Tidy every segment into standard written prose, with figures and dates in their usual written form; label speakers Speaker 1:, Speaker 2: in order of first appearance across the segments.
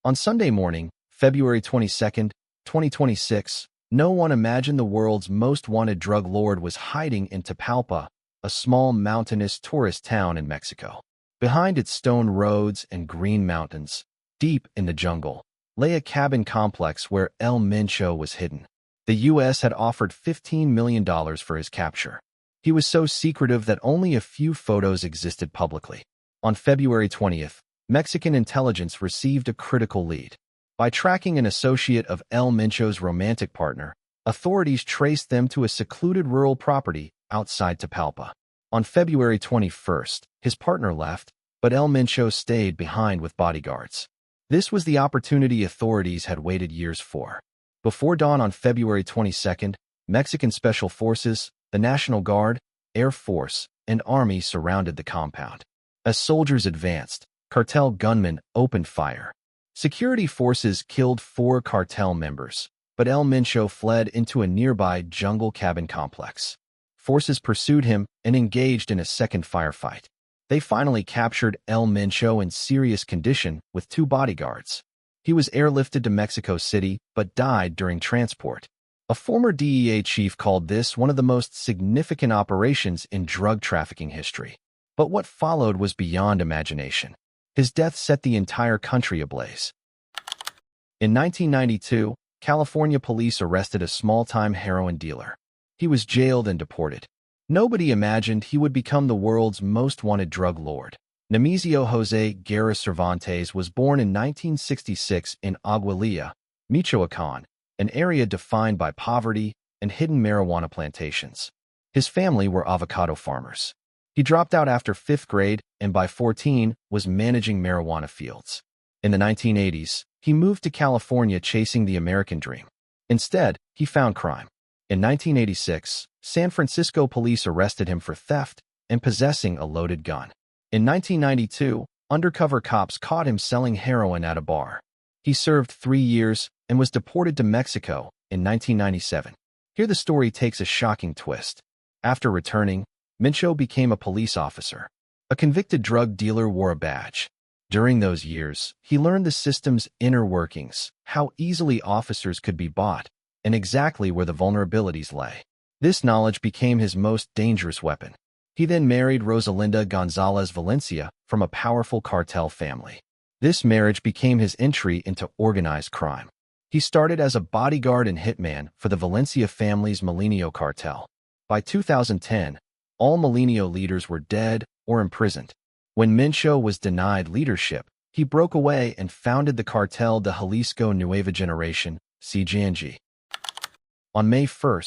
Speaker 1: On Sunday morning, February 22nd, 2026, no one imagined the world's most wanted drug lord was hiding in Tapalpa, a small mountainous tourist town in Mexico. Behind its stone roads and green mountains, deep in the jungle, lay a cabin complex where El Mencho was hidden. The U.S. had offered $15 million for his capture. He was so secretive that only a few photos existed publicly. On February 20th, Mexican intelligence received a critical lead. By tracking an associate of El Mencho's romantic partner, authorities traced them to a secluded rural property outside Tapalpa. On February 21st, his partner left, but El Mencho stayed behind with bodyguards. This was the opportunity authorities had waited years for. Before dawn on February 22nd, Mexican Special Forces, the National Guard, Air Force, and Army surrounded the compound. As soldiers advanced, cartel gunmen opened fire. Security forces killed 4 cartel members, but El Mencho fled into a nearby jungle cabin complex. Forces pursued him and engaged in a second firefight. They finally captured El Mencho in serious condition with 2 bodyguards. He was airlifted to Mexico City but died during transport. A former DEA chief called this one of the most significant operations in drug trafficking history. But what followed was beyond imagination. His death set the entire country ablaze. In 1992, California police arrested a small-time heroin dealer. He was jailed and deported. Nobody imagined he would become the world's most wanted drug lord. Nemesio Oseguera Cervantes was born in 1966 in Aguililla, Michoacán, an area defined by poverty and hidden marijuana plantations. His family were avocado farmers. He dropped out after 5th grade and by 14 was managing marijuana fields. In the 1980s, he moved to California chasing the American dream. Instead, he found crime. In 1986, San Francisco police arrested him for theft and possessing a loaded gun. In 1992, undercover cops caught him selling heroin at a bar. He served 3 years and was deported to Mexico in 1997. Here the story takes a shocking twist. After returning, Mencho became a police officer. A convicted drug dealer wore a badge. During those years, he learned the system's inner workings, how easily officers could be bought, and exactly where the vulnerabilities lay. This knowledge became his most dangerous weapon. He then married Rosalinda Gonzalez Valencia from a powerful cartel family. This marriage became his entry into organized crime. He started as a bodyguard and hitman for the Valencia family's Molinillo cartel. By 2010, all Molinillo leaders were dead or imprisoned. When Mencho was denied leadership, he broke away and founded the Cartel de Jalisco Nueva Generación, CJNG. On May 1,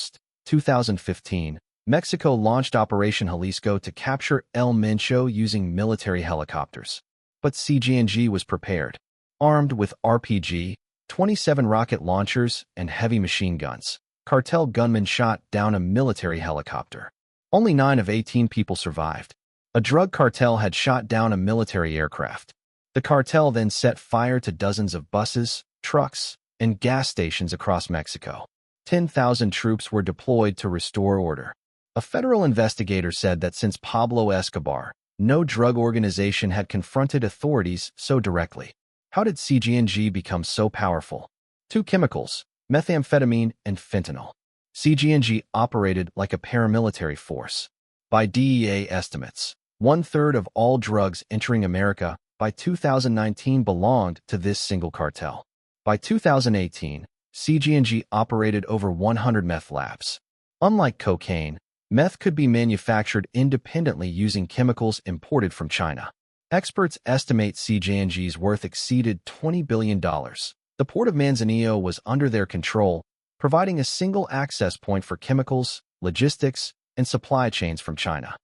Speaker 1: 2015, Mexico launched Operation Jalisco to capture El Mencho using military helicopters. But CJNG was prepared. Armed with RPG, 27 rocket launchers, and heavy machine guns, cartel gunmen shot down a military helicopter. Only 9 of 18 people survived. A drug cartel had shot down a military aircraft. The cartel then set fire to dozens of buses, trucks, and gas stations across Mexico. 10,000 troops were deployed to restore order. A federal investigator said that since Pablo Escobar, no drug organization had confronted authorities so directly. How did CJNG become so powerful? 2 chemicals, methamphetamine and fentanyl. CJNG operated like a paramilitary force. By DEA estimates, 1/3 of all drugs entering America by 2019 belonged to this single cartel. By 2018, CJNG operated over 100 meth labs. Unlike cocaine, meth could be manufactured independently using chemicals imported from China. Experts estimate CJNG's worth exceeded $20 billion. The Port of Manzanillo was under their control, providing a single access point for chemicals, logistics, and supply chains from China.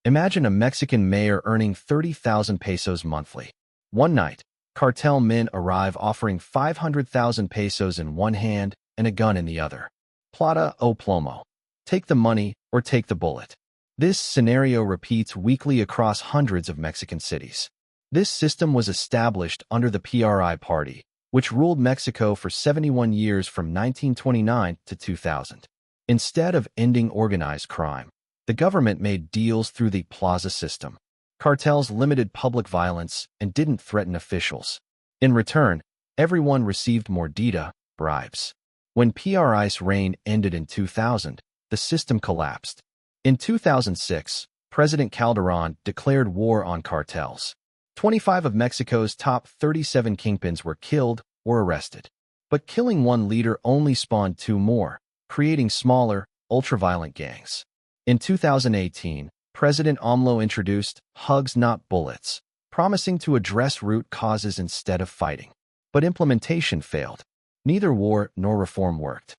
Speaker 1: Imagine a Mexican mayor earning 30,000 pesos monthly. One night, cartel men arrive offering 500,000 pesos in one hand and a gun in the other. Plata o plomo. Take the money or take the bullet. This scenario repeats weekly across hundreds of Mexican cities. This system was established under the PRI party, which ruled Mexico for 71 years from 1929 to 2000. Instead of ending organized crime, the government made deals through the plaza system. Cartels limited public violence and didn't threaten officials. In return, everyone received more data, bribes. When PRI's reign ended in 2000, the system collapsed. In 2006, President Calderon declared war on cartels. 25 of Mexico's top 37 kingpins were killed or arrested. But killing one leader only spawned two more, creating smaller, ultra-violent gangs. In 2018, President AMLO introduced Hugs Not Bullets, promising to address root causes instead of fighting. But implementation failed. Neither war nor reform worked.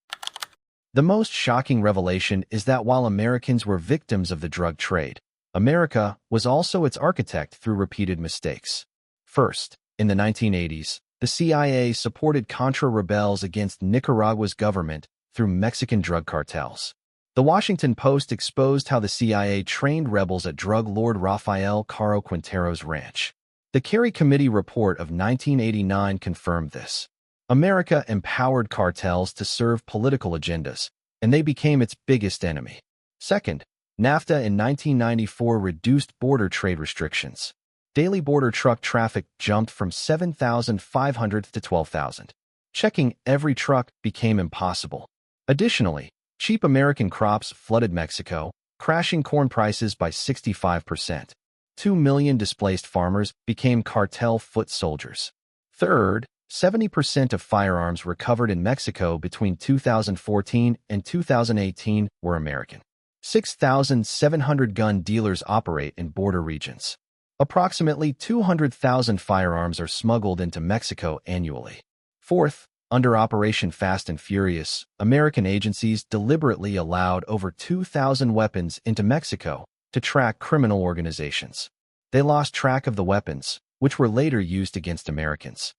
Speaker 1: The most shocking revelation is that while Americans were victims of the drug trade, America was also its architect through repeated mistakes. First, in the 1980s, the CIA supported Contra rebels against Nicaragua's government through Mexican drug cartels. The Washington Post exposed how the CIA trained rebels at drug lord Rafael Caro Quintero's ranch. The Kerry Committee report of 1989 confirmed this. America empowered cartels to serve political agendas, and they became its biggest enemy. Second, NAFTA in 1994 reduced border trade restrictions. Daily border truck traffic jumped from 7,500 to 12,000. Checking every truck became impossible. Additionally, cheap American crops flooded Mexico, crashing corn prices by 65%. 2 million displaced farmers became cartel foot soldiers. Third, 70% of firearms recovered in Mexico between 2014 and 2018 were American. 6,700 gun dealers operate in border regions. Approximately 200,000 firearms are smuggled into Mexico annually. Fourth, under Operation Fast and Furious, American agencies deliberately allowed over 2,000 weapons into Mexico to track criminal organizations. They lost track of the weapons, which were later used against Americans.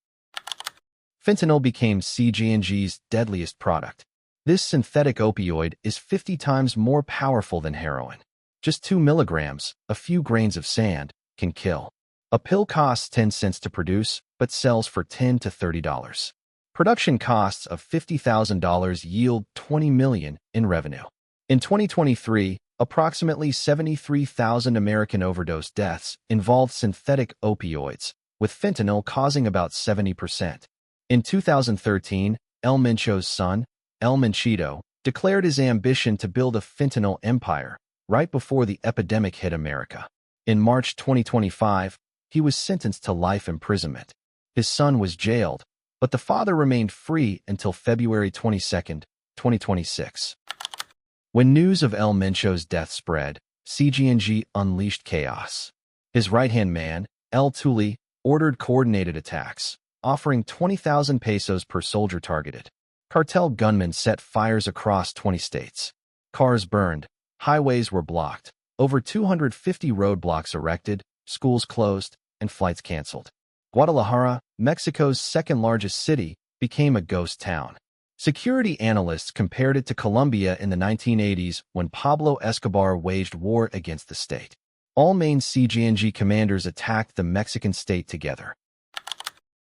Speaker 1: Fentanyl became CJNG's deadliest product. This synthetic opioid is 50 times more powerful than heroin. Just 2 milligrams, a few grains of sand, can kill. A pill costs 10 cents to produce, but sells for $10 to $30. Production costs of $50,000 yield $20 million in revenue. In 2023, approximately 73,000 American overdose deaths involved synthetic opioids, with fentanyl causing about 70%. In 2013, El Mencho's son, El Menchito, declared his ambition to build a fentanyl empire right before the epidemic hit America. In March 2025, he was sentenced to life imprisonment. His son was jailed, but the father remained free until February 22, 2026. When news of El Mencho's death spread, CJNG unleashed chaos. His right-hand man, El Tuli, ordered coordinated attacks, offering 20,000 pesos per soldier targeted. Cartel gunmen set fires across 20 states. Cars burned, highways were blocked, over 250 roadblocks erected, schools closed, and flights canceled. Guadalajara, Mexico's second-largest city, became a ghost town. Security analysts compared it to Colombia in the 1980s when Pablo Escobar waged war against the state. All main CJNG commanders attacked the Mexican state together.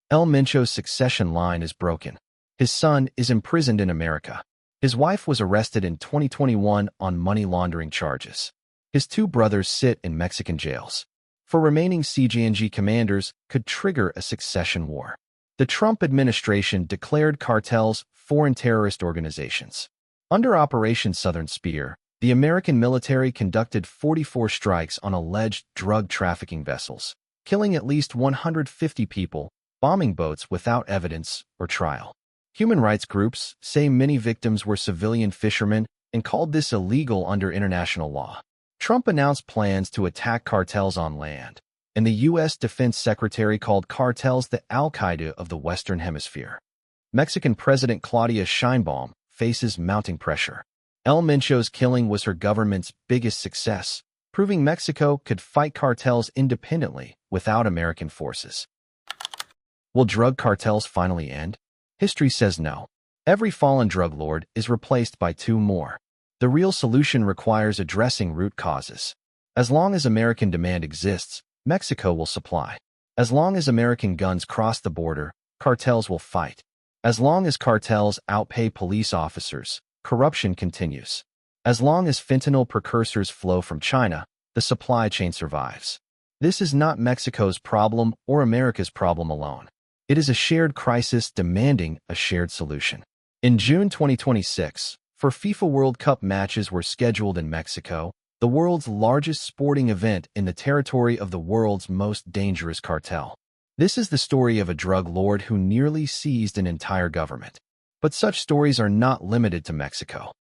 Speaker 1: El Mencho's succession line is broken. His son is imprisoned in America. His wife was arrested in 2021 on money laundering charges. His two brothers sit in Mexican jails. For remaining CJNG commanders could trigger a succession war. The Trump administration declared cartels foreign terrorist organizations. Under Operation Southern Spear, the American military conducted 44 strikes on alleged drug trafficking vessels, killing at least 150 people, bombing boats without evidence or trial. Human rights groups say many victims were civilian fishermen and called this illegal under international law. Trump announced plans to attack cartels on land, and the U.S. Defense Secretary called cartels the Al-Qaeda of the Western Hemisphere. Mexican President Claudia Sheinbaum faces mounting pressure. El Mencho's killing was her government's biggest success, proving Mexico could fight cartels independently without American forces. Will drug cartels finally end? History says no. Every fallen drug lord is replaced by two more. The real solution requires addressing root causes. As long as American demand exists, Mexico will supply. As long as American guns cross the border, cartels will fight. As long as cartels outpay police officers, corruption continues. As long as fentanyl precursors flow from China, the supply chain survives. This is not Mexico's problem or America's problem alone. It is a shared crisis demanding a shared solution. In June 2026, FIFA World Cup matches were scheduled in Mexico, the world's largest sporting event in the territory of the world's most dangerous cartel. This is the story of a drug lord who nearly seized an entire government. But such stories are not limited to Mexico.